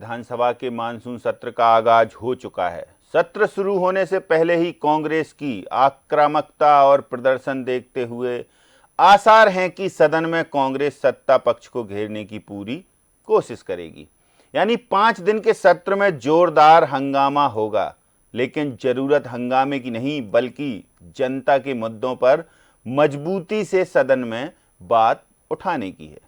विधानसभा के मानसून सत्र का आगाज हो चुका है। सत्र शुरू होने से पहले ही कांग्रेस की आक्रामकता और प्रदर्शन देखते हुए आसार हैं कि सदन में कांग्रेस सत्ता पक्ष को घेरने की पूरी कोशिश करेगी। यानी 5 दिन के सत्र में जोरदार हंगामा होगा, लेकिन जरूरत हंगामे की नहीं बल्कि जनता के मुद्दों पर मजबूती से सदन में बात उठाने की है।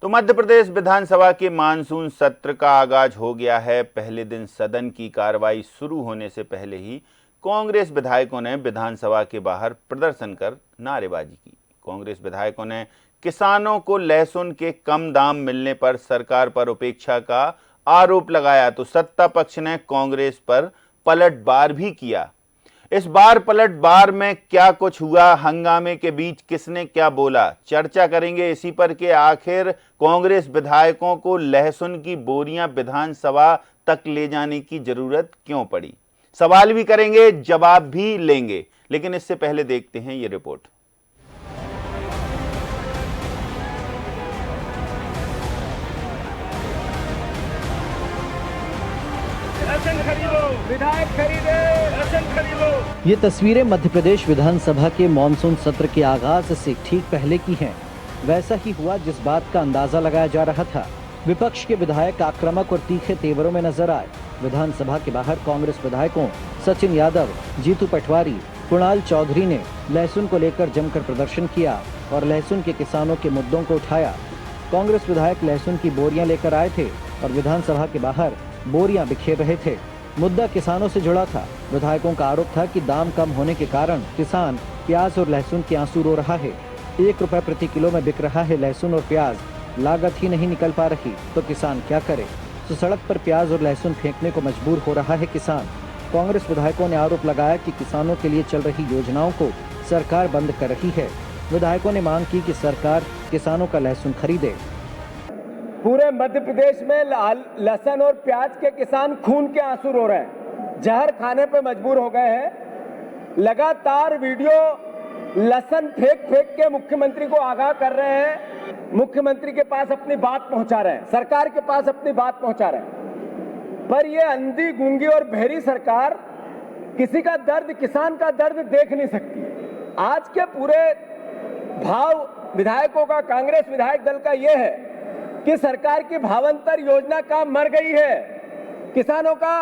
तो मध्य प्रदेश विधानसभा के मानसून सत्र का आगाज हो गया है। पहले दिन सदन की कार्रवाई शुरू होने से पहले ही कांग्रेस विधायकों ने विधानसभा के बाहर प्रदर्शन कर नारेबाजी की। कांग्रेस विधायकों ने किसानों को लहसुन के कम दाम मिलने पर सरकार पर उपेक्षा का आरोप लगाया, तो सत्ता पक्ष ने कांग्रेस पर पलटवार भी किया। इस बार पलटवार में क्या कुछ हुआ, हंगामे के बीच किसने क्या बोला, चर्चा करेंगे इसी पर कि आखिर कांग्रेस विधायकों को लहसुन की बोरियां विधानसभा तक ले जाने की जरूरत क्यों पड़ी। सवाल भी करेंगे, जवाब भी लेंगे, लेकिन इससे पहले देखते हैं ये रिपोर्ट। विधायक खरीदे, राशन खरीदो। ये तस्वीरें मध्य प्रदेश विधानसभा के मानसून सत्र के आगाज से ठीक पहले की हैं। वैसा ही हुआ जिस बात का अंदाजा लगाया जा रहा था। विपक्ष के विधायक आक्रामक और तीखे तेवरों में नजर आए। विधानसभा के बाहर कांग्रेस विधायकों सचिन यादव, जीतू पटवारी, कुणाल चौधरी ने लहसुन को लेकर जमकर प्रदर्शन किया और लहसुन के किसानों के मुद्दों को उठाया। कांग्रेस विधायक लहसुन की बोरियां लेकर आए थे और विधानसभा के बाहर बोरियां बिखेर रहे थे। मुद्दा किसानों से जुड़ा था। विधायकों का आरोप था कि दाम कम होने के कारण किसान प्याज और लहसुन के आंसू रो रहा है। 1 रुपए प्रति किलो में बिक रहा है लहसुन और प्याज, लागत ही नहीं निकल पा रही तो किसान क्या करे। तो सड़क पर प्याज और लहसुन फेंकने को मजबूर हो रहा है किसान। कांग्रेस विधायकों ने आरोप लगाया कि किसानों के लिए चल रही योजनाओं को सरकार बंद कर रही है। विधायकों ने मांग की कि सरकार किसानों का लहसुन खरीदे। पूरे मध्य प्रदेश में लहसुन और प्याज के किसान खून के आंसू रो रहे हैं, जहर खाने पे मजबूर हो गए हैं। लगातार वीडियो लहसुन फेंक फेंक के मुख्यमंत्री को आगाह कर रहे हैं। मुख्यमंत्री के पास अपनी बात पहुंचा रहे हैं, सरकार के पास अपनी बात पहुंचा रहे हैं। पर ये अंधी, गूंगी और बहरी सरकार किसी का दर्द, किसान का दर्द देख नहीं सकती। आज के पूरे भाव विधायकों का, कांग्रेस विधायक दल का ये है कि सरकार की भावांतर योजना काम मर गई है। किसानों का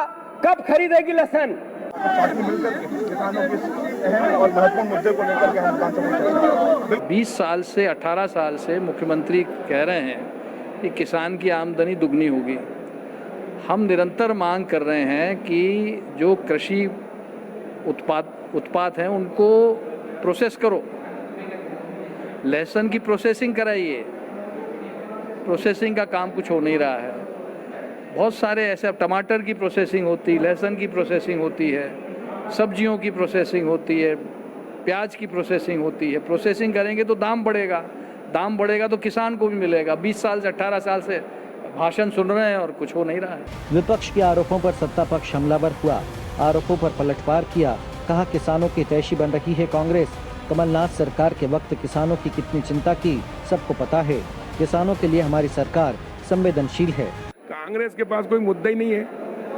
कब खरीदेगी लहसुन? किसानों के अहम और महत्वपूर्ण मुद्दे को लेकर के हम 20 साल से 18 साल से मुख्यमंत्री कह रहे हैं कि किसान की आमदनी दुगनी होगी। हम निरंतर मांग कर रहे हैं कि जो कृषि उत्पाद हैं उनको प्रोसेस करो, लहसुन की प्रोसेसिंग कराइए। प्रोसेसिंग का काम कुछ हो नहीं रहा है। बहुत सारे ऐसे, अब टमाटर की प्रोसेसिंग होती, लहसुन की प्रोसेसिंग होती है, सब्जियों की प्रोसेसिंग होती है, प्याज की प्रोसेसिंग होती है। प्रोसेसिंग करेंगे तो दाम बढ़ेगा, दाम बढ़ेगा तो किसान को भी मिलेगा। 20 साल से 18 साल से भाषण सुन रहे हैं और कुछ हो नहीं रहा है। विपक्ष के आरोपों पर सत्ता पक्ष हमलावर हुआ, आरोपों पर पलटवार किया। कहा किसानों की तैशी बन रही है कांग्रेस। कमलनाथ सरकार के वक्त किसानों की कितनी चिंता की सबको पता है। किसानों के लिए हमारी सरकार संवेदनशील है। कांग्रेस के पास कोई मुद्दा ही नहीं है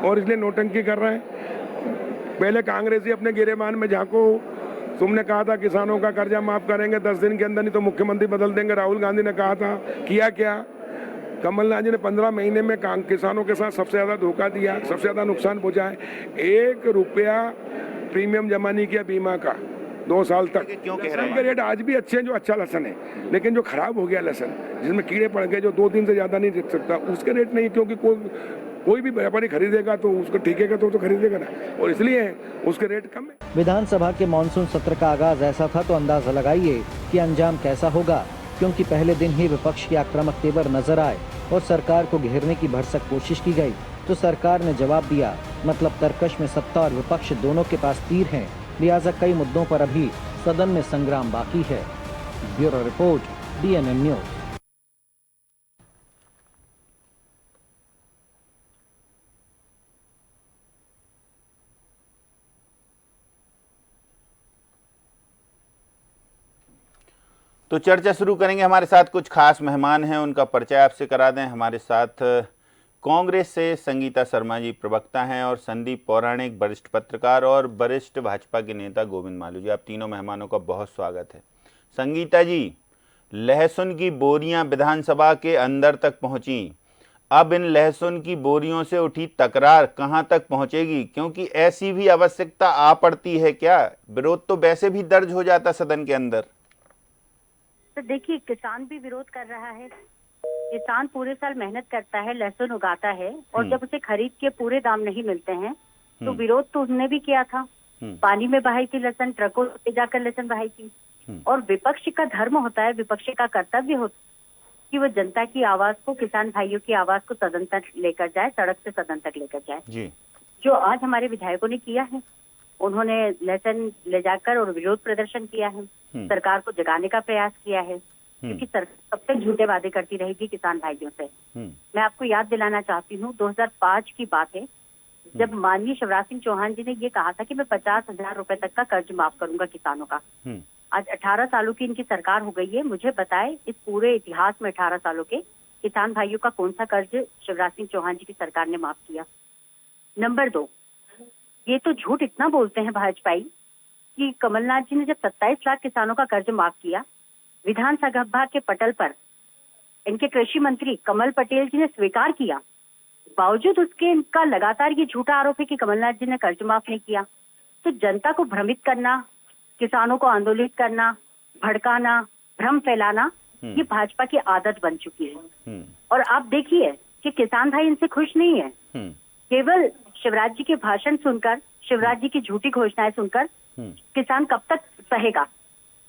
और इसलिए नौटंकी कर रहे हैं। पहले कांग्रेस ही अपने गिरेबान में झांको। तुमने कहा था किसानों का कर्जा माफ करेंगे 10 दिन के अंदर, नहीं तो मुख्यमंत्री बदल देंगे। राहुल गांधी ने कहा था, किया क्या? कमलनाथ जी ने 15 महीने में किसानों के साथ सबसे ज्यादा धोखा दिया, सबसे ज्यादा नुकसान पहुंचा है। 1 रुपया प्रीमियम जमा नहीं किया बीमा का 2 साल तक। क्यों कह रहे हैं? के रेट आज भी अच्छे हैं जो अच्छा लहसुन है, लेकिन जो खराब हो गया लहसुन, जिसमें कीड़े पड़ गए, जो 2 दिन से ज्यादा नहीं टिक सकता, उसके रेट नहीं। क्योंकि कोई भी व्यापारी खरीदेगा तो उसको ठीकेगा तो खरीदेगा ना, और इसलिए उसके रेट कम है। विधानसभा के मानसून सत्र का आगाज ऐसा था तो अंदाजा लगाइए कि अंजाम कैसा होगा, क्योंकि पहले दिन ही विपक्ष के आक्रामक तेवर नजर आए और सरकार को घेरने की भरसक कोशिश की गई तो सरकार ने जवाब दिया। मतलब तरकश में सत्ता और विपक्ष दोनों के पास तीर हैं, लिहाजा कई मुद्दों पर अभी सदन में संग्राम बाकी है। Bureau report, DNN news. तो चर्चा शुरू करेंगे। हमारे साथ कुछ खास मेहमान हैं, उनका परिचय आपसे करा दें। हमारे साथ कांग्रेस से संगीता शर्मा जी प्रवक्ता हैं और संदीप पौराणिक वरिष्ठ पत्रकार और वरिष्ठ भाजपा के नेता गोविंद मालू जी। आप तीनों मेहमानों का बहुत स्वागत है। संगीता जी, लहसुन की बोरियां विधानसभा के अंदर तक पहुंची, अब इन लहसुन की बोरियों से उठी तकरार कहां तक पहुंचेगी? क्योंकि ऐसी भी आवश्यकता आ पड़ती है क्या? विरोध तो वैसे भी दर्ज हो जाता सदन के अंदर। तो देखिए, किसान भी विरोध कर रहा है। किसान पूरे साल मेहनत करता है, लहसुन उगाता है, और जब उसे खरीद के पूरे दाम नहीं मिलते हैं तो विरोध तो उसने भी किया था। पानी में बहाई थी लहसुन, ट्रकों से जाकर लहसुन बहाई थी। और विपक्ष का धर्म होता है, विपक्ष का कर्तव्य होता है कि वो जनता की आवाज को, किसान भाइयों की आवाज को सदन तक लेकर जाए, सड़क से सदन तक लेकर जाए जी। जो आज हमारे विधायकों ने किया है। उन्होंने लहसुन ले जाकर और विरोध प्रदर्शन किया है, सरकार को जगाने का प्रयास किया है, क्योंकि सरकार कब तक झूठे वादे करती रहेगी किसान भाइयों से। मैं आपको याद दिलाना चाहती हूँ, 2005 की बात है, जब माननीय शिवराज सिंह चौहान जी ने ये कहा था कि मैं 50,000 रुपए तक का कर्ज माफ करूंगा किसानों का। आज 18 सालों की इनकी सरकार हो गई है। मुझे बताए इस पूरे इतिहास में 18 सालों के किसान भाइयों का कौन सा कर्ज शिवराज सिंह चौहान जी की सरकार ने माफ किया? नंबर 2, ये तो झूठ इतना बोलते हैं भाजपाई कि कमलनाथ जी ने जब 27 लाख किसानों का कर्ज माफ किया, विधानसभा के पटल पर इनके कृषि मंत्री कमल पटेल जी ने स्वीकार किया, बावजूद उसके इनका लगातार ये झूठा आरोप है कि कमलनाथ जी ने कर्ज माफ नहीं किया। तो जनता को भ्रमित करना, किसानों को आंदोलित करना, भड़काना, भ्रम फैलाना, ये भाजपा की आदत बन चुकी है। और आप देखिए कि किसान भाई इनसे खुश नहीं है। केवल शिवराज जी के भाषण सुनकर, शिवराज जी की झूठी घोषणाएं सुनकर किसान कब तक सहेगा?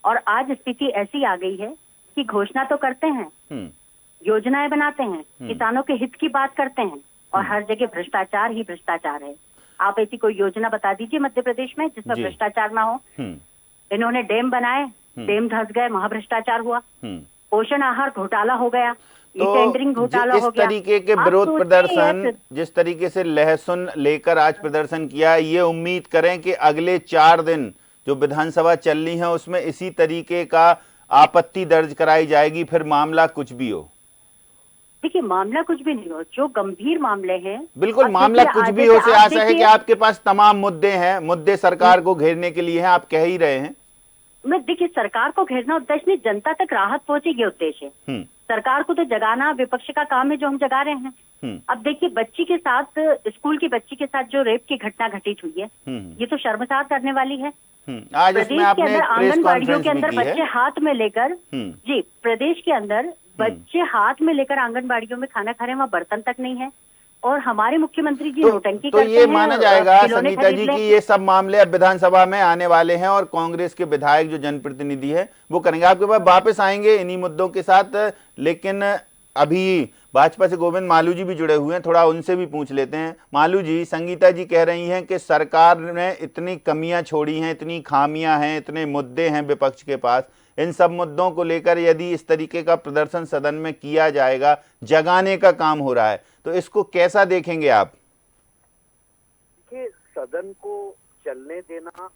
और आज स्थिति ऐसी आ गई है कि घोषणा तो करते हैं, योजनाएं बनाते हैं, किसानों के हित की बात करते हैं, और हर जगह भ्रष्टाचार ही भ्रष्टाचार है। आप ऐसी कोई योजना बता दीजिए मध्य प्रदेश में जिसमें भ्रष्टाचार ना हो। इन्होंने डैम बनाए, डैम धंस गए, वहां भ्रष्टाचार हुआ। पोषण आहार घोटाला हो गया, टेंडरिंग घोटाला हो गया। इस तरीके के विरोध प्रदर्शन, जिस तरीके से लहसुन लेकर आज प्रदर्शन किया, ये उम्मीद करें कि अगले 4 दिन जो विधानसभा चल रही है उसमें इसी तरीके का आपत्ति दर्ज कराई जाएगी, फिर मामला कुछ भी हो? देखिए, मामला कुछ भी नहीं हो, जो गंभीर मामले हैं, बिल्कुल मामला कुछ भी हो से आशा है कि आपके पास तमाम मुद्दे हैं, मुद्दे सरकार को घेरने के लिए हैं, आप कह ही रहे हैं। मैं देखिए, सरकार को घेरना उद्देश्य नहीं, जनता तक राहत पहुंचे ये उद्देश्य है। सरकार को तो जगाना विपक्ष का काम है, जो हम जगा रहे हैं। अब देखिए, बच्ची के साथ, स्कूल की बच्ची के साथ जो रेप की घटना घटित हुई है, ये तो शर्मसार करने वाली है। आज इसमें आपने एक प्रेस आंगनबाड़ियों के अंदर कॉन्फ्रेंस भी की बच्चे है। हाथ में लेकर, जी, प्रदेश के अंदर बच्चे हाथ में लेकर आंगनबाड़ियों में खाना खा रहे हैं, वहाँ बर्तन तक नहीं है, और हमारे मुख्यमंत्री जी नौटंकी करते हैं। ये माना जाएगा संगीता जी कि ये सब मामले अब विधानसभा में आने वाले हैं और कांग्रेस के विधायक जो जनप्रतिनिधि है वो करेंगे। आपके पास वापस आएंगे इन्हीं मुद्दों के साथ, लेकिन अभी भाजपा से गोविंद मालू जी भी जुड़े हुए हैं, थोड़ा उनसे भी पूछ लेते हैं। मालू जी, संगीता जी कह रही हैं कि सरकार ने इतनी कमियां छोड़ी हैं, इतनी खामियां हैं, इतने मुद्दे हैं विपक्ष के पास, इन सब मुद्दों को लेकर यदि इस तरीके का प्रदर्शन सदन में किया जाएगा, जगाने का काम हो रहा है, तो इसको कैसा देखेंगे आप? कि सदन को चलने देना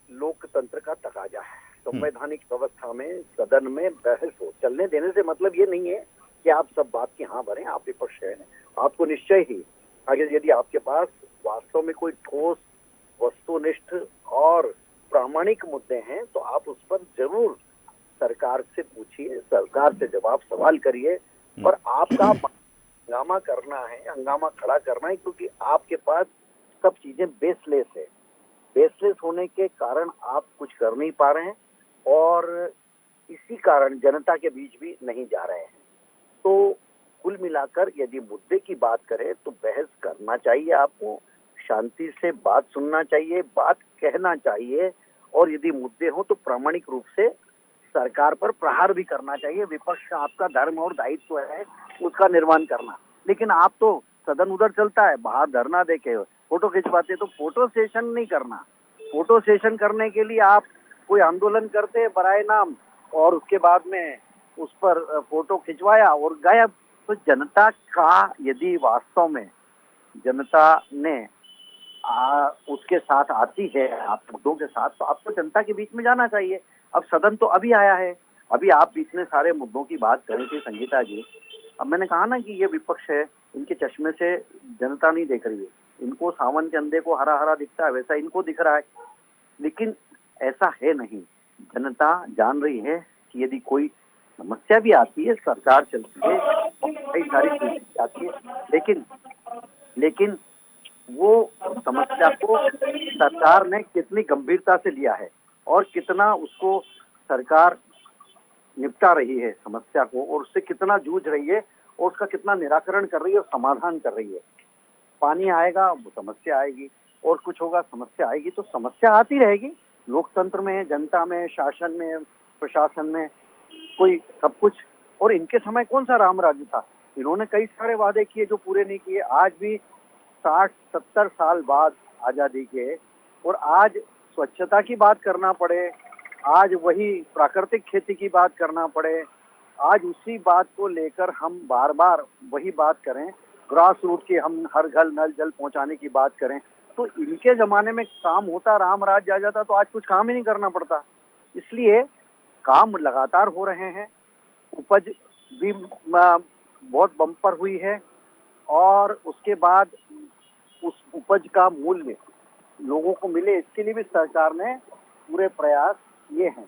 लोकतंत्र का तकाजा है। संवैधानिक व्यवस्था में सदन में बहस हो, चलने देने से मतलब ये नहीं है कि आप सब बात की हाँ भरें, आप विपक्ष हैं। आपको निश्चय ही अगर यदि आपके पास वास्तव में कोई ठोस, वस्तुनिष्ठ और प्रामाणिक मुद्दे हैं तो आप उस पर जरूर सरकार से पूछिए, सरकार से जवाब सवाल करिए। और आपका हंगामा करना है, हंगामा खड़ा करना है, क्योंकि आपके पास सब चीजें बेसलेस है। बेसलेस होने के कारण आप कुछ कर नहीं पा रहे हैं और इसी कारण जनता के बीच भी नहीं जा रहे हैं। तो कुल मिलाकर यदि मुद्दे की बात करें तो बहस करना चाहिए, आपको शांति से बात सुनना चाहिए, बात कहना चाहिए, और यदि मुद्दे हो तो प्रामाणिक रूप से सरकार पर प्रहार भी करना चाहिए। विपक्ष का आपका धर्म और दायित्व है उसका निर्वहन करना। लेकिन आप तो सदन उधर चलता है, बाहर धरना देके फोटो खिंचवाते, तो फोटो सेशन नहीं करना। फोटो सेशन करने के लिए आप कोई आंदोलन करते बराए नाम और उसके बाद में उस पर फोटो खिंचवाया और गायब। तो जनता का यदि वास्तव में जनता ने उसके साथ आती है, आप मुद्दों के साथ, तो आपको जनता के बीच में जाना चाहिए। अब सदन तो अभी आया है, अभी आप इतने सारे मुद्दों की बात करें थे संगीता जी, अब मैंने कहा ना कि ये विपक्ष है, इनके चश्मे से जनता नहीं देख रही है, इनको सावन के अंधे को हरा हरा दिखता है वैसा इनको दिख रहा है, लेकिन ऐसा है नहीं। जनता जान रही है कि यदि कोई समस्या भी आती है, सरकार चलती है, कई सारी चीजें आती है, लेकिन वो समस्या को सरकार ने कितनी गंभीरता से लिया है और कितना उसको सरकार निपटा रही है समस्या को, और उससे कितना जूझ रही है और उसका कितना निराकरण कर रही है और समाधान कर रही है। पानी आएगा वो समस्या आएगी, और कुछ होगा समस्या आएगी, तो समस्या आती रहेगी। लोकतंत्र में, जनता में, शासन में, प्रशासन में कोई सब कुछ। और इनके समय कौन सा राम राज्य था? इन्होंने कई सारे वादे किए जो पूरे नहीं किए। आज भी 60-70 साल बाद आजादी के, और आज स्वच्छता की बात करना पड़े, आज वही प्राकृतिक खेती की बात करना पड़े, आज उसी बात को लेकर हम बार बार वही बात करें, ग्रास रूट की हम हर घर नल जल पहुंचाने की बात करें, तो इनके जमाने में काम होता, राम राज्य आ जाता, तो आज कुछ काम ही नहीं करना पड़ता। इसलिए काम लगातार हो रहे हैं, उपज भी बहुत बम्पर हुई है, और उसके बाद उस उपज का मूल्य लोगों को मिले, इसके लिए भी सरकार ने पूरे प्रयास किए हैं।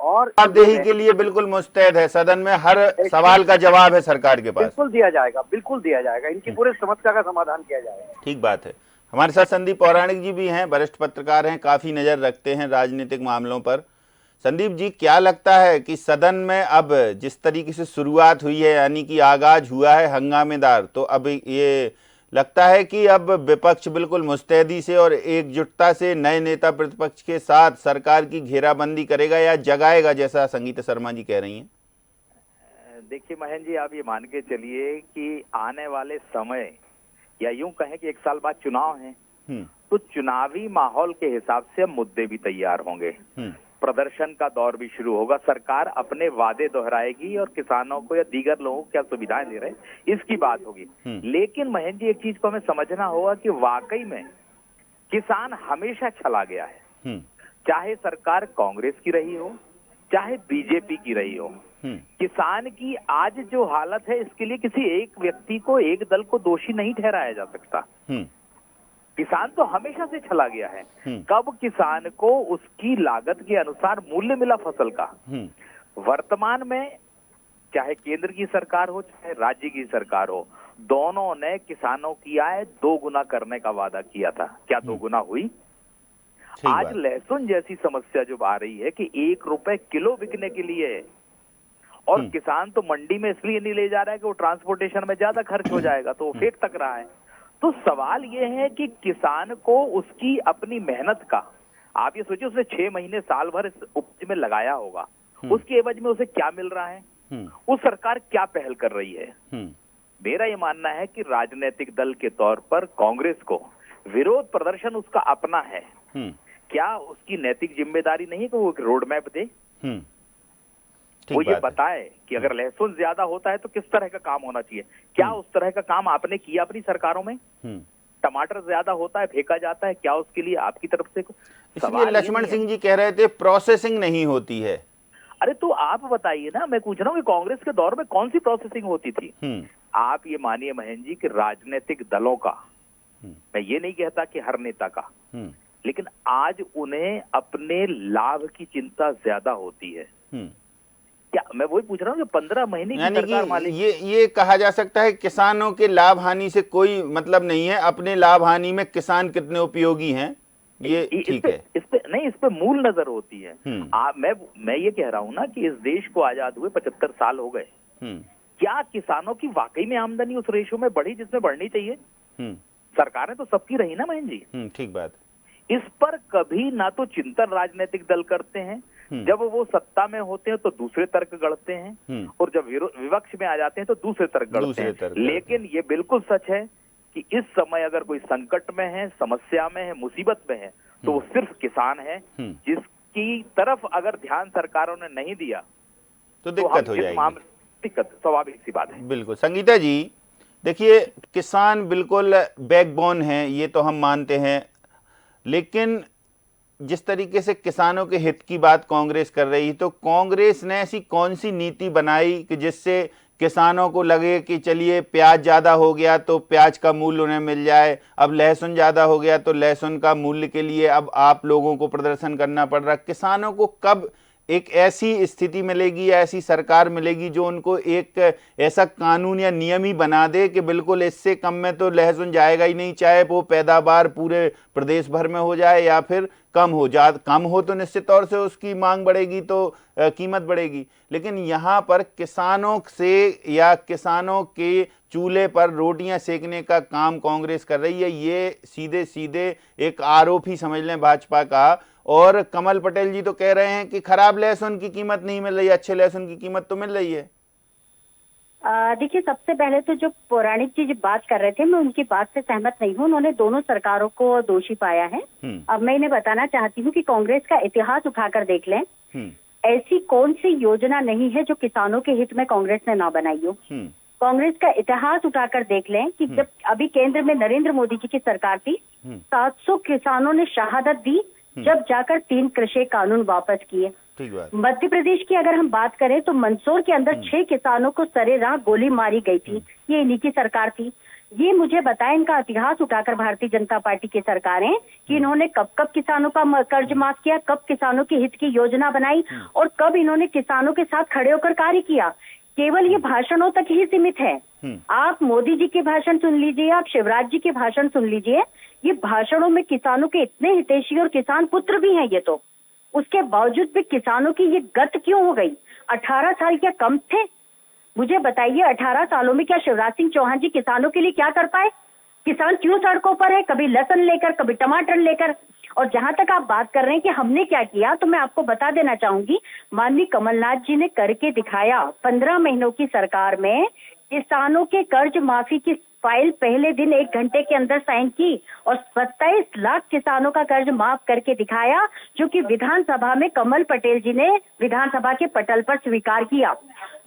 और जवाबदेही के लिए बिल्कुल मुस्तैद है, सदन में हर सवाल का जवाब है सरकार के पास। बिल्कुल दिया जाएगा, बिल्कुल दिया जाएगा, इनकी पूरी समस्या का समाधान किया जाएगा। ठीक बात है। हमारे साथ संदीप पौराणिक जी भी हैं, वरिष्ठ पत्रकार हैं, काफी नजर रखते हैं राजनीतिक मामलों पर। संदीप जी, क्या लगता है कि सदन में अब जिस तरीके से शुरुआत हुई है, यानी कि आगाज हुआ है हंगामेदार, तो अब ये लगता है कि अब विपक्ष बिल्कुल मुस्तैदी से और एकजुटता से नए नेता प्रतिपक्ष के साथ सरकार की घेराबंदी करेगा या जगाएगा, जैसा संगीता शर्मा जी कह रही हैं? देखिए महेंद्र जी, आप ये मान के चलिए कि आने वाले समय, या यूं कहें कि 1 साल बाद चुनाव है, तो चुनावी माहौल के हिसाब से मुद्दे भी तैयार होंगे, प्रदर्शन का दौर भी शुरू होगा, सरकार अपने वादे दोहराएगी और किसानों को या दीगर लोगों को क्या सुविधाएं दे रहे हैं इसकी बात होगी। लेकिन महेंद्र जी, एक चीज को हमें समझना होगा कि वाकई में किसान हमेशा चला गया है, चाहे सरकार कांग्रेस की रही हो, चाहे बीजेपी की रही हो। किसान की आज जो हालत है, इसके लिए किसी एक व्यक्ति को, एक दल को दोषी नहीं ठहराया जा सकता। किसान तो हमेशा से चला गया है। कब किसान को उसकी लागत के अनुसार मूल्य मिला फसल का? वर्तमान में चाहे केंद्र की सरकार हो, चाहे राज्य की सरकार हो, दोनों ने किसानों की आय 2 गुना करने का वादा किया था। क्या 2 गुना हुई? आज लहसुन जैसी समस्या जो आ रही है कि 1 रुपए किलो बिकने के लिए है, और किसान तो मंडी में इसलिए नहीं ले जा रहा है कि वो ट्रांसपोर्टेशन में ज्यादा खर्च हो जाएगा, तो वो फेंक तक रहा है। तो सवाल ये है कि किसान को उसकी अपनी मेहनत का, आप ये सोचिए, उसने 6 महीने साल भर इस उपज में लगाया होगा, उसके एवज में उसे क्या मिल रहा है? उस सरकार क्या पहल कर रही है? मेरा ये मानना है कि राजनीतिक दल के तौर पर कांग्रेस को विरोध प्रदर्शन उसका अपना है। क्या उसकी नैतिक जिम्मेदारी नहीं कि वो एक रोड मैप दे, वो ये बताए कि अगर लहसुन ज्यादा होता है तो किस तरह का काम होना चाहिए? क्या उस तरह का काम आपने किया अपनी सरकारों में? टमाटर ज्यादा होता है, फेंका जाता है, क्या उसके लिए आपकी तरफ से? इसलिए लक्ष्मण सिंह जी कह रहे थे प्रोसेसिंग नहीं होती है। अरे तो आप बताइए ना, मैं पूछ रहा हूँ कि कांग्रेस के दौर में कौन सी प्रोसेसिंग होती थी? आप ये मानिए महेंद्र जी कि राजनीतिक दलों का, मैं ये नहीं कहता कि हर नेता का, लेकिन आज उन्हें अपने लाभ की चिंता ज्यादा होती है। क्या मैं वही पूछ रहा हूँ कि 15 महीने की सरकार मालिक, ये कहा जा सकता है किसानों के लाभ हानि से कोई मतलब नहीं है, अपने लाभ हानि में किसान कितने उपयोगी हैं ये ठीक है। इस पे मूल नजर होती है। मैं ये कह रहा हूँ ना कि इस देश को आजाद हुए 75 साल हो गए, क्या किसानों की वाकई में आमदनी उस रेशो में बढ़ी जिसमें बढ़नी चाहिए? सरकारें तो सबकी रही ना महेंद्र जी। ठीक बात। इस पर कभी ना तो चिंतन राजनीतिक दल करते हैं, जब वो सत्ता में होते हैं तो दूसरे तर्क गढ़ते हैं, और जब विपक्ष में आ जाते हैं तो दूसरे तर्क गढ़ते हैं। लेकिन ये बिल्कुल सच है कि इस समय अगर कोई संकट में है, समस्या में है, मुसीबत में है, तो वो सिर्फ किसान है, जिसकी तरफ अगर ध्यान सरकारों ने नहीं दिया तो दिक्कत हो जाएगी। दिक्कत स्वाभाविक सी बात है। बिल्कुल। संगीता जी देखिए, किसान बिल्कुल बैकबोन है, ये तो हम मानते हैं, लेकिन जिस तरीके से किसानों के हित की बात कांग्रेस कर रही, तो कांग्रेस ने ऐसी कौन सी नीति बनाई कि जिससे किसानों को लगे कि चलिए प्याज ज़्यादा हो गया तो प्याज का मूल्य उन्हें मिल जाए, अब लहसुन ज़्यादा हो गया तो लहसुन का मूल्य के लिए अब आप लोगों को प्रदर्शन करना पड़ रहा। किसानों को कब एक ऐसी स्थिति मिलेगी या ऐसी सरकार मिलेगी जो उनको एक ऐसा कानून या नियम ही बना दे कि बिल्कुल इससे कम में तो लहसुन जाएगा ही नहीं, चाहे वो पैदावार पूरे प्रदेश भर में हो जाए या फिर कम हो तो निश्चित तौर से उसकी मांग बढ़ेगी तो कीमत बढ़ेगी। लेकिन यहाँ पर किसानों से या किसानों के चूल्हे पर रोटियां सेकने का काम कांग्रेस कर रही है। ये सीधे सीधे एक आरोप ही समझ लें भाजपा का। और कमल पटेल जी तो कह रहे हैं कि खराब लहसुन की कीमत नहीं मिल रही, अच्छे लहसुन की कीमत तो मिल रही है। देखिए, सबसे पहले तो जो पौराणिक जी बात कर रहे थे, मैं उनकी बात से सहमत नहीं हूँ। उन्होंने दोनों सरकारों को दोषी पाया है। अब मैं इन्हें बताना चाहती हूँ कि कांग्रेस का इतिहास उठाकर देख लें, ऐसी कौन सी योजना नहीं है जो किसानों के हित में कांग्रेस ने ना बनाई हो। कांग्रेस का इतिहास उठाकर देख लें कि जब अभी केंद्र में नरेंद्र मोदी जी की सरकार थी, 700 किसानों ने शहादत दी, जब जाकर 3 कृषि कानून वापस किए। मध्य प्रदेश की अगर हम बात करें तो मंदसौर के अंदर 6 किसानों को सरेराह गोली मारी गई थी, ये इन्हीं की सरकार थी। ये मुझे बताएं, इनका इतिहास उठाकर भारतीय जनता पार्टी की सरकारें कि इन्होंने कब कब किसानों का कर्ज माफ किया, कब किसानों के हित की योजना बनाई और कब इन्होंने किसानों के साथ खड़े होकर कार्य किया। केवल ये भाषणों तक ही सीमित है। आप मोदी जी के भाषण सुन लीजिए, आप शिवराज जी के भाषण सुन लीजिए, ये भाषणों में किसानों के इतने हितैषी और किसान पुत्र भी हैं ये तो, उसके बावजूद भी किसानों की ये गत क्यों हो गई? 18 साल क्या कम थे? मुझे बताइए, 18 सालों में क्या शिवराज सिंह चौहान जी किसानों के लिए क्या कर पाए? किसान क्यों सड़कों पर है, कभी लहसुन लेकर, कभी टमाटर लेकर। और जहां तक आप बात कर रहे हैं कि हमने क्या किया, तो मैं आपको बता देना चाहूंगी, माननीय कमलनाथ जी ने करके दिखाया। 15 महीनों की सरकार में किसानों के कर्ज माफी की फाइल पहले दिन 1 घंटे के अंदर साइन की और 27 लाख किसानों का कर्ज माफ करके दिखाया, जो कि विधानसभा में कमल पटेल जी ने विधानसभा के पटल पर स्वीकार किया।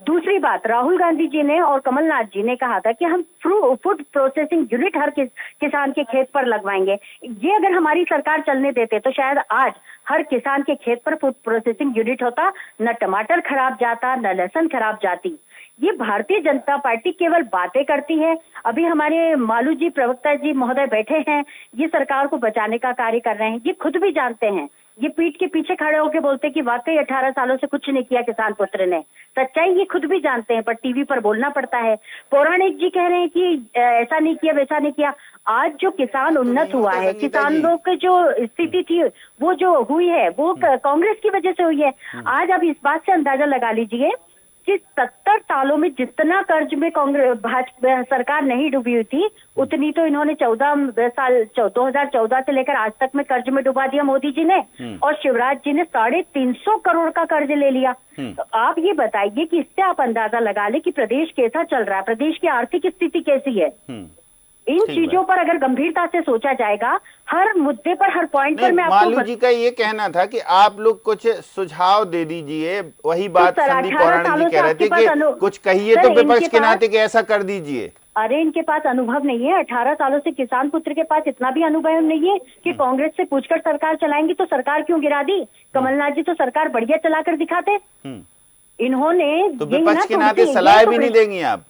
दूसरी बात, राहुल गांधी जी ने और कमलनाथ जी ने कहा था कि हम फूड प्रोसेसिंग यूनिट हर किसान के खेत पर लगवाएंगे। ये अगर हमारी सरकार चलने देते तो शायद आज हर किसान के खेत पर फूड प्रोसेसिंग यूनिट होता, न टमाटर खराब जाता, न लहसुन खराब जाती। ये भारतीय जनता पार्टी केवल बातें करती है। अभी हमारे मालू जी, प्रवक्ता जी महोदय बैठे हैं, ये सरकार को बचाने का कार्य कर रहे हैं। ये खुद भी जानते हैं, ये पीठ के पीछे खड़े होकर बोलते कि वाकई 18 सालों से कुछ नहीं किया किसान पुत्र ने। सच्चाई ये खुद भी जानते हैं, पर टीवी पर बोलना पड़ता है। पौराणिक जी कह रहे हैं कि ऐसा नहीं किया, वैसा नहीं किया। आज जो किसान उन्नत हुआ है, किसानों की जो स्थिति थी वो जो हुई है, वो कांग्रेस की वजह से हुई है। आज आप इस बात से अंदाजा लगा लीजिए कि 70 सालों में जितना कर्ज में कांग्रेस भाजपा सरकार नहीं डूबी हुई थी, उतनी तो इन्होंने 2014 से लेकर आज तक में कर्ज में डुबा दिया मोदी जी ने। और शिवराज जी ने 350 करोड़ का कर्ज ले लिया। तो आप ये बताइए कि इससे आप अंदाजा लगा ले कि प्रदेश कैसा चल रहा है, प्रदेश की आर्थिक स्थिति कैसी है। इन चीजों पर अगर गंभीरता से सोचा जाएगा, हर मुद्दे पर, हर पॉइंट पर मैं आपको मालू जी का ये कहना था कि आप लोग कुछ सुझाव दे दीजिए। वही बात संदीप पौराणिक जी कह रहे थे कि कुछ कहिए तो विपक्ष के नाते कि ऐसा कर दीजिए। अरे इनके पास अनुभव नहीं है। 18 सालों से किसान पुत्र के पास इतना भी अनुभव नहीं है कि कांग्रेस से पूछकर सरकार चलाएंगी तो सरकार क्यों गिरा दी। कमलनाथ जी तो सरकार बढ़िया चलाकर दिखाते। इन्होंने तो विपक्ष के नाते सलाह भी नहीं देंगी आप?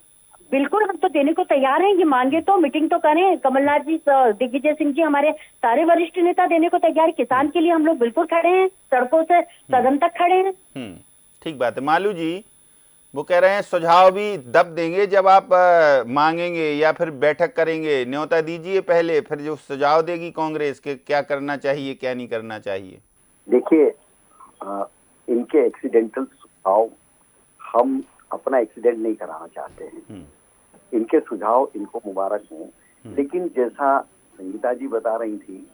बिल्कुल, हम तो देने को तैयार हैं। ये मांगे तो मीटिंग तो करें। कमलनाथ जी, दिग्विजय सिंह जी, हमारे सारे वरिष्ठ नेता देने को तैयार। किसान के लिए हम लोग बिल्कुल खड़े हैं, सड़कों से सदन तक खड़े हैं। ठीक बात है। मालू जी वो कह रहे हैं सुझाव भी दब देंगे जब आप मांगेंगे या फिर बैठक करेंगे। न्योता दीजिए पहले, फिर जो सुझाव देगी कांग्रेस के क्या करना चाहिए क्या नहीं करना चाहिए। देखिए, इनके एक्सीडेंटल सुझाव, हम अपना एक्सीडेंट नहीं कराना चाहते हैं। इनके सुझाव इनको मुबारक हों, लेकिन जैसा संगीता जी बता रही थी,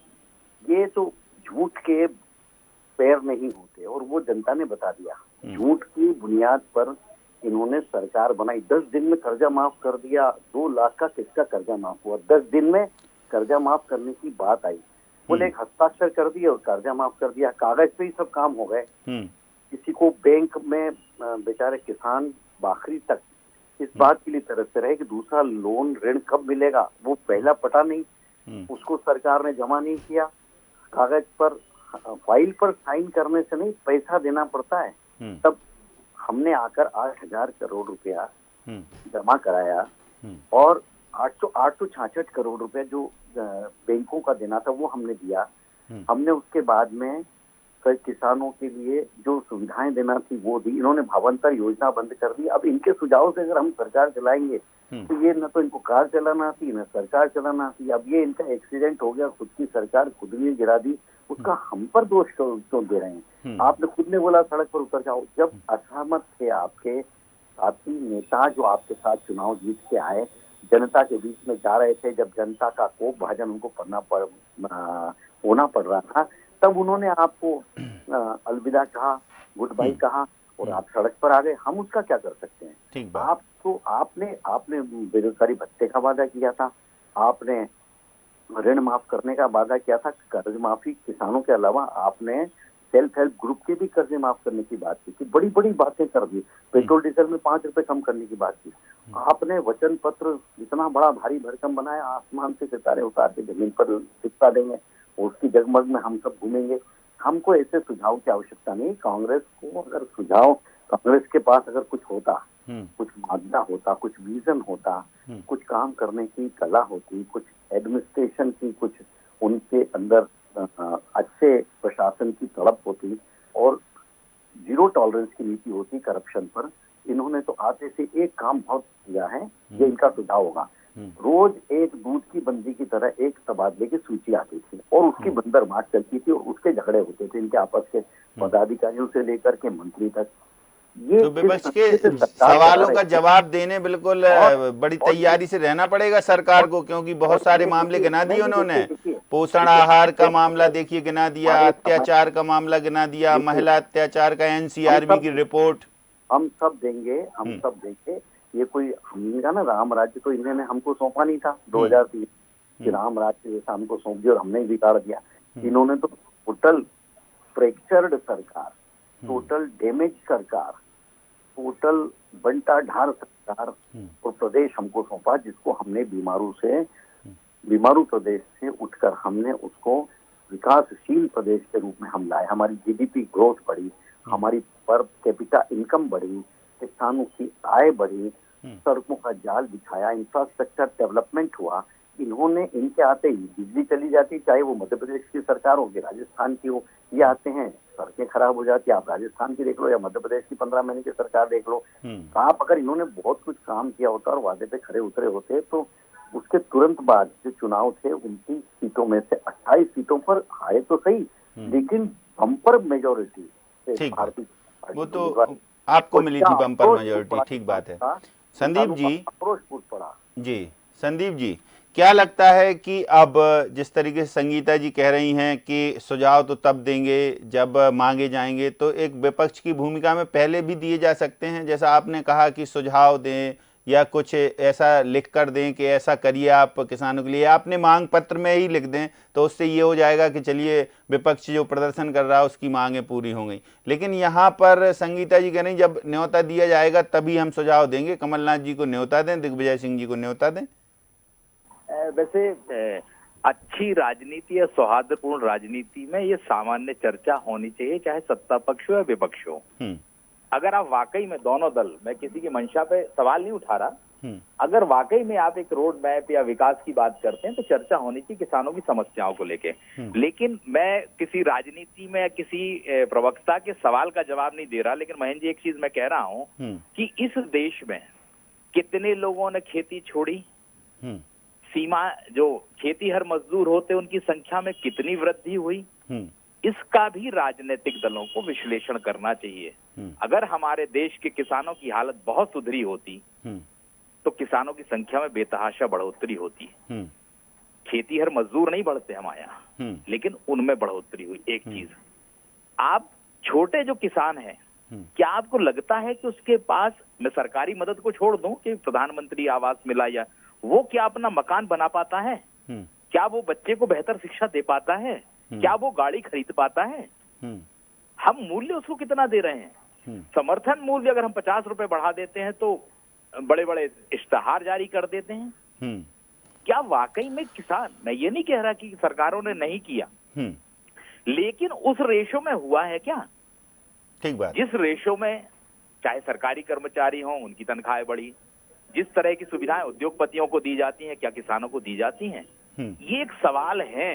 ये तो झूठ के पैर नहीं होते और वो जनता ने बता दिया। झूठ की बुनियाद पर इन्होंने सरकार बनाई। 10 दिन में कर्जा माफ कर दिया। 2 लाख का किसका कर्जा माफ हुआ? 10 दिन में कर्जा माफ करने की बात आई, बोले एक हस्ताक्षर कर दिया और कर्जा माफ कर दिया। कागज पे ही सब काम हो गए। किसी को बैंक में बेचारे किसान आखिरी तक इस बात के लिए तरसते रहे कि दूसरा लोन ऋण कब मिलेगा। वो पहला पटा नहीं, उसको सरकार ने जमा नहीं किया। कागज पर फाइल पर साइन करने से नहीं, पैसा देना पड़ता है। तब हमने आकर 8,000 करोड़ रुपया जमा कराया और 866 करोड़ रुपया जो बैंकों का देना था वो हमने दिया। हमने उसके बाद में किसानों के लिए जो सुविधाएं देना थी वो दी। इन्होंने भावांतर योजना बंद कर दी। अब इनके सुझाव से अगर हम सरकार चलाएंगे तो ये न तो इनको कार चलाना आती न सरकार चलाना आती। अब ये इनका एक्सीडेंट हो गया, खुद की सरकार खुद ने गिरा दी, उसका हम पर दोष क्यों दे रहे हैं? आपने खुद ने बोला सड़क पर उतर जाओ। जब असहमत थे आपके साथी नेता जो आपके साथ चुनाव जीत के आए, जनता के बीच में जा रहे थे, जब जनता का कोप भाजन उनको होना पड़ रहा था, तब उन्होंने आपको अलविदा कहा, गुड बाय कहा और आप सड़क पर आ गए। हम उसका क्या कर सकते हैं? ठीक बात। आपने बेरोजगारी भत्ते का वादा किया था, आपने ऋण माफ करने का वादा किया था, कर्ज माफी किसानों के अलावा आपने सेल्फ हेल्प ग्रुप के भी कर्जे माफ करने की बात की थी। बड़ी बड़ी बातें कर दी। पेट्रोल डीजल में 5 रुपए कम करने की बात की। आपने वचन पत्र इतना बड़ा भारी भरकम बनाया, आसमान से सितारे उतार के जमीन पर सिक्का देंगे, उसकी जगमग में हम सब घूमेंगे। हमको ऐसे सुझाव की आवश्यकता नहीं। कांग्रेस को अगर सुझाव, कांग्रेस के पास अगर कुछ होता, कुछ मादा होता, कुछ विजन होता, कुछ काम करने की कला होती, कुछ एडमिनिस्ट्रेशन की, कुछ उनके अंदर अच्छे प्रशासन की तड़प होती और जीरो टॉलरेंस की नीति होती करप्शन पर। इन्होंने तो आते से एक काम बहुत किया है, ये इनका सुझाव होगा। रोज एक दूध की बंदी की तरह एक तबादले की सूची आती थी और उसकी बंदर मार चलती थी और उसके झगड़े होते थे इनके आपस के, पदाधिकारियों से लेकर के मंत्री तक। ये तो विपक्ष के सवालों का जवाब देने बिल्कुल बड़ी तैयारी से रहना पड़ेगा सरकार को, क्योंकि बहुत सारे मामले गिना दिए उन्होंने। पोषण आहार का मामला देखिए गिना दिया, अत्याचार का मामला गिना दिया, महिला अत्याचार का एनसीआरबी की रिपोर्ट। हम सब देंगे। ये कोई हमने कहा ना राम राज्य तो इन्होंने हमको सौंपा नहीं था 2003 कि राम राज्य जैसा हमको सौंप दिया और हमने ही बिगाड़ दिया। इन्होंने तो टोटल फ्रैक्चर्ड सरकार, टोटल डैमेज सरकार, टोटल बंटा ढार सरकार और प्रदेश हमको सौंपा, जिसको हमने बीमारू प्रदेश से उठकर हमने उसको विकासशील प्रदेश के रूप में हम लाए। हमारी जीडीपी ग्रोथ बढ़ी, हमारी पर कैपिटा इनकम बढ़ी, किसानों की आय बढ़ी, सड़कों का जाल बिछाया, इंफ्रास्ट्रक्चर डेवलपमेंट हुआ। इन्होंने इनके आते ही बिजली चली जाती, चाहे वो मध्य प्रदेश की सरकार हो कि राजस्थान की हो। ये आते हैं सड़कें खराब हो जाती, आप राजस्थान की देख लो या मध्य प्रदेश की 15 महीने की सरकार देख लो। आप अगर इन्होंने बहुत कुछ काम किया होता और वादे पे खड़े उतरे होते तो उसके तुरंत बाद जो चुनाव थे 29 सीटों में से 28 सीटों पर आए तो सही, लेकिन बम्पर मेजोरिटी भारतीय, वो तो आपको मिली थी बम्पर मेजोरिटी। ठीक बात है संदीप जी। जी संदीप जी, क्या लगता है कि अब जिस तरीके से संगीता जी कह रही हैं कि सुझाव तो तब देंगे जब मांगे जाएंगे, तो एक विपक्ष की भूमिका में पहले भी दिए जा सकते हैं, जैसा आपने कहा कि सुझाव दें या कुछ ऐसा लिख कर दें कि ऐसा करिए आप किसानों के लिए, आपने मांग पत्र में ही लिख दें तो उससे ये हो जाएगा कि चलिए विपक्ष जो प्रदर्शन कर रहा है उसकी मांगें पूरी हो गई। लेकिन यहाँ पर संगीता जी कह रही जब न्योता दिया जाएगा तभी हम सुझाव देंगे। कमलनाथ जी को न्योता दें, दिग्विजय सिंह जी को न्योता दें। वैसे अच्छी राजनीति या सौहार्दपूर्ण राजनीति में ये सामान्य चर्चा होनी चाहिए, चाहे सत्ता पक्ष हो या विपक्ष हो। अगर आप वाकई में दोनों दल, मैं किसी की मंशा पे सवाल नहीं उठा रहा, अगर वाकई में आप एक रोड मैप या विकास की बात करते हैं तो चर्चा होनी चाहिए किसानों की समस्याओं को लेके। लेकिन मैं किसी राजनीति में या किसी प्रवक्ता के सवाल का जवाब नहीं दे रहा, लेकिन महेंद्र जी एक चीज मैं कह रहा हूं कि इस देश में कितने लोगों ने खेती छोड़ी, सीमा जो खेती हर मजदूर होते उनकी संख्या में कितनी वृद्धि हुई, इसका भी राजनीतिक दलों को विश्लेषण करना चाहिए। अगर हमारे देश के किसानों की हालत बहुत सुधरी होती तो किसानों की संख्या में बेतहाशा बढ़ोतरी होती। खेती हर मजदूर नहीं बढ़ते हमारे यहाँ, लेकिन उनमें बढ़ोतरी हुई। एक चीज, आप छोटे जो किसान हैं, क्या आपको लगता है कि उसके पास, मैं सरकारी मदद को छोड़ दूं कि प्रधानमंत्री आवास मिला या वो क्या अपना मकान बना पाता है? क्या वो बच्चे को बेहतर शिक्षा दे पाता है? क्या वो गाड़ी खरीद पाता है? हम मूल्य उसको कितना दे रहे हैं? समर्थन मूल्य अगर हम 50 रुपए बढ़ा देते हैं तो बड़े बड़े इश्तहार जारी कर देते हैं। क्या वाकई में किसान, मैं ये नहीं कह रहा कि सरकारों ने नहीं किया, लेकिन उस रेशो में हुआ है क्या? ठीक बात। जिस रेशो में चाहे सरकारी कर्मचारी हों उनकी तनख्वाहें बढ़ी, जिस तरह की सुविधाएं उद्योगपतियों को दी जाती हैं क्या किसानों को दी जाती हैं? ये एक सवाल है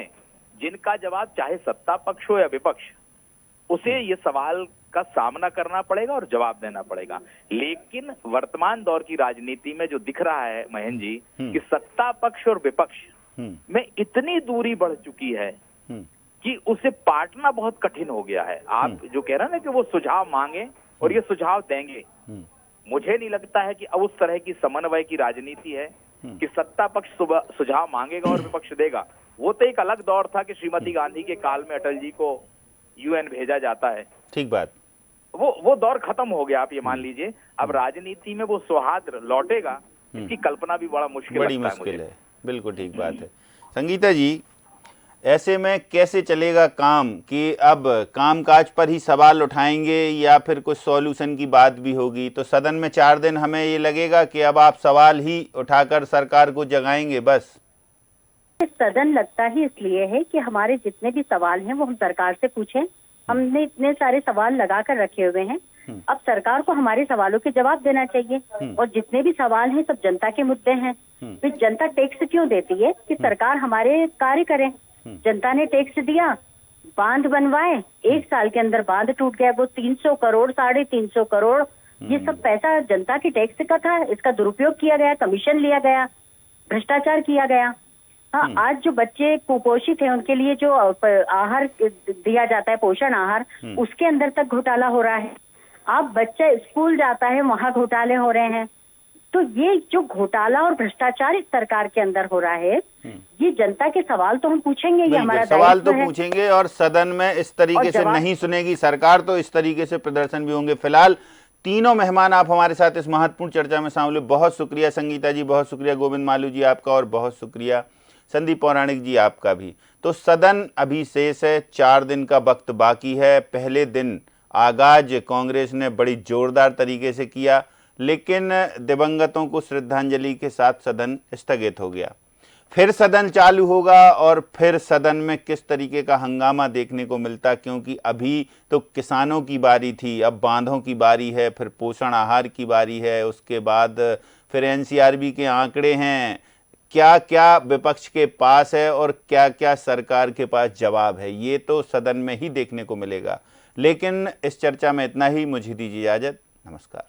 जिनका जवाब चाहे सत्ता पक्ष हो या विपक्ष, उसे ये सवाल का सामना करना पड़ेगा और जवाब देना पड़ेगा। लेकिन वर्तमान दौर की राजनीति में जो दिख रहा है महेंद्र जी कि सत्ता पक्ष और विपक्ष में इतनी दूरी बढ़ चुकी है कि उसे पाटना बहुत कठिन हो गया है। आप जो कह रहे हैं ना कि वो सुझाव मांगे और ये सुझाव देंगे, मुझे नहीं लगता है कि अब उस तरह की समन्वय की राजनीति है कि सत्ता पक्ष सुझाव मांगेगा और विपक्ष देगा। वो तो एक अलग दौर था कि श्रीमती गांधी के काल में अटल जी को यूएन भेजा जाता है। ठीक बात। वो दौर खत्म हो गया, आप ये मान लीजिए। अब राजनीति में वो सौहार्द लौटेगा, इसकी कल्पना भी बड़ी मुश्किल है। बिल्कुल ठीक बात है। संगीता जी, ऐसे में कैसे चलेगा काम कि अब कामकाज पर ही सवाल उठाएंगे या फिर कुछ सॉल्यूशन की बात भी होगी? तो सदन में 4 दिन हमें ये लगेगा कि अब आप सवाल ही उठाकर सरकार को जगाएंगे बस? सदन लगता ही इसलिए है कि हमारे जितने भी सवाल हैं वो हम सरकार से पूछें। हमने इतने सारे सवाल लगा कर रखे हुए हैं, अब सरकार को हमारे सवालों के जवाब देना चाहिए। और जितने भी सवाल हैं सब जनता के मुद्दे हैं। फिर जनता टैक्स क्यों देती है? कि सरकार हमारे कार्य करे। जनता ने टैक्स दिया, बांध बनवाए, 1 साल के अंदर बांध टूट गया। वो 300 करोड़ 350 करोड़ ये सब पैसा जनता की टैक्स का था। इसका दुरुपयोग किया गया, कमीशन लिया गया, भ्रष्टाचार किया गया। हाँ, आज जो बच्चे कुपोषित हैं उनके लिए जो आहार दिया जाता है, पोषण आहार, उसके अंदर तक घोटाला हो रहा है। अब बच्चा स्कूल जाता है, वहां घोटाले हो रहे हैं। तो ये जो घोटाला और भ्रष्टाचार इस सरकार के अंदर हो रहा है, ये जनता के सवाल तो हम पूछेंगे, ये हमारा सवाल तो पूछेंगे। और सदन में इस तरीके से नहीं सुनेगी सरकार तो इस तरीके से प्रदर्शन भी होंगे। फिलहाल तीनों मेहमान आप हमारे साथ इस महत्वपूर्ण चर्चा में शामिल हुए, बहुत शुक्रिया। संगीता जी बहुत शुक्रिया, गोविंद मालू जी आपका और बहुत शुक्रिया, संदीप पौराणिक जी आपका भी। तो सदन अभी शेष है, 4 दिन का वक्त बाकी है। पहले दिन आगाज कांग्रेस ने बड़ी जोरदार तरीके से किया, लेकिन दिवंगतों को श्रद्धांजलि के साथ सदन स्थगित हो गया। फिर सदन चालू होगा और फिर सदन में किस तरीके का हंगामा देखने को मिलता, क्योंकि अभी तो किसानों की बारी थी, अब बांधों की बारी है, फिर पोषण आहार की बारी है, उसके बाद फिर एनसीआरबी के आंकड़े हैं। क्या क्या विपक्ष के पास है और क्या क्या सरकार के पास जवाब है, ये तो सदन में ही देखने को मिलेगा। लेकिन इस चर्चा में इतना ही, मुझे दीजिए इजाजत, नमस्कार।